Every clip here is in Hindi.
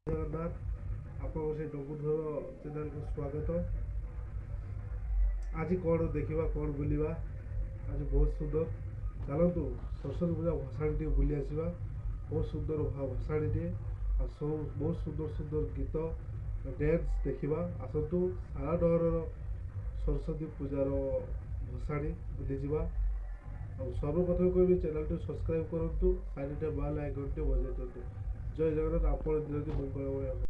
जगन्नाथ आप डंगुधर चैनल को स्वागत। आज कौन देखा कौन बुलवा आज बहुत सुंदर चलतु सरस्वती पूजा भसाणी बुली आसवा। बहुत सुंदर भसाणी आ सब बहुत सुंदर सुंदर गीत डांस देखा आसतु सारा डर सरस्वती पूजार भसाणी बुलीजा। सर्वप्रथम कह चैनल सब्सक्राइब करूँ साइड बेल आइकन बजाई दिखाँ। जय जगन्नाथ आप मंगलमय।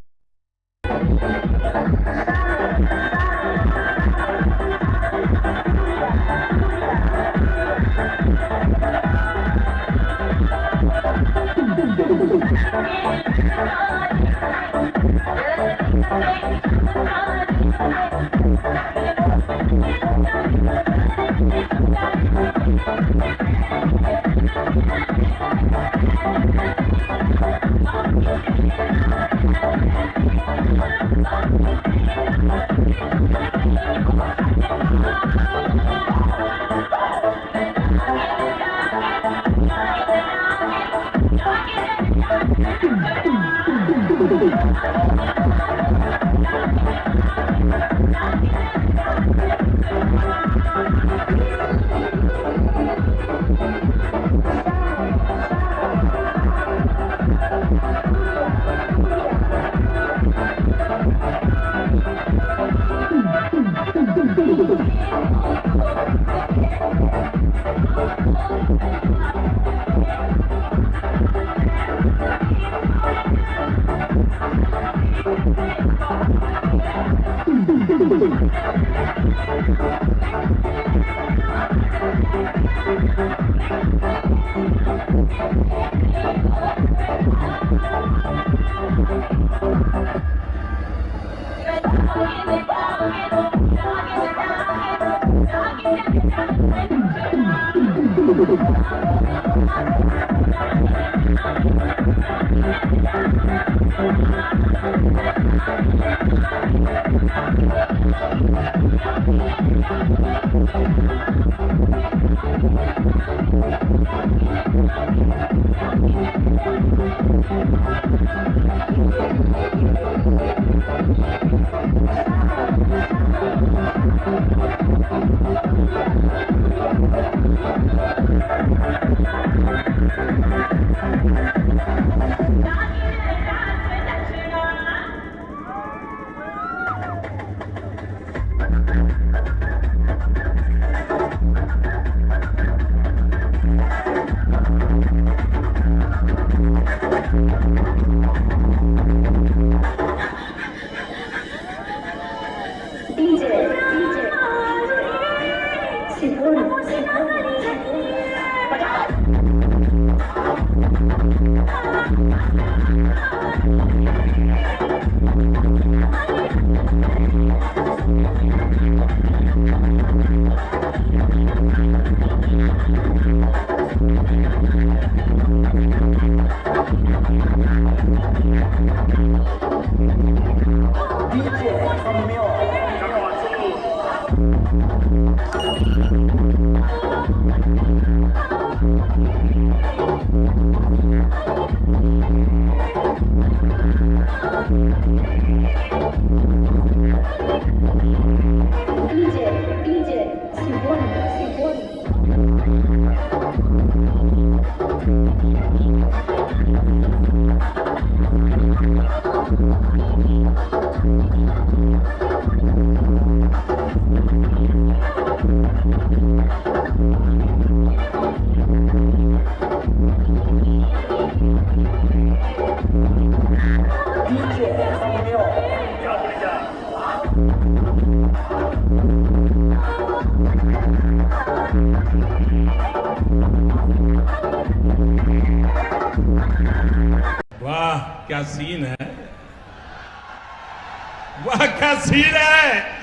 वाह क्या सीन है, वाह क्या सीन है।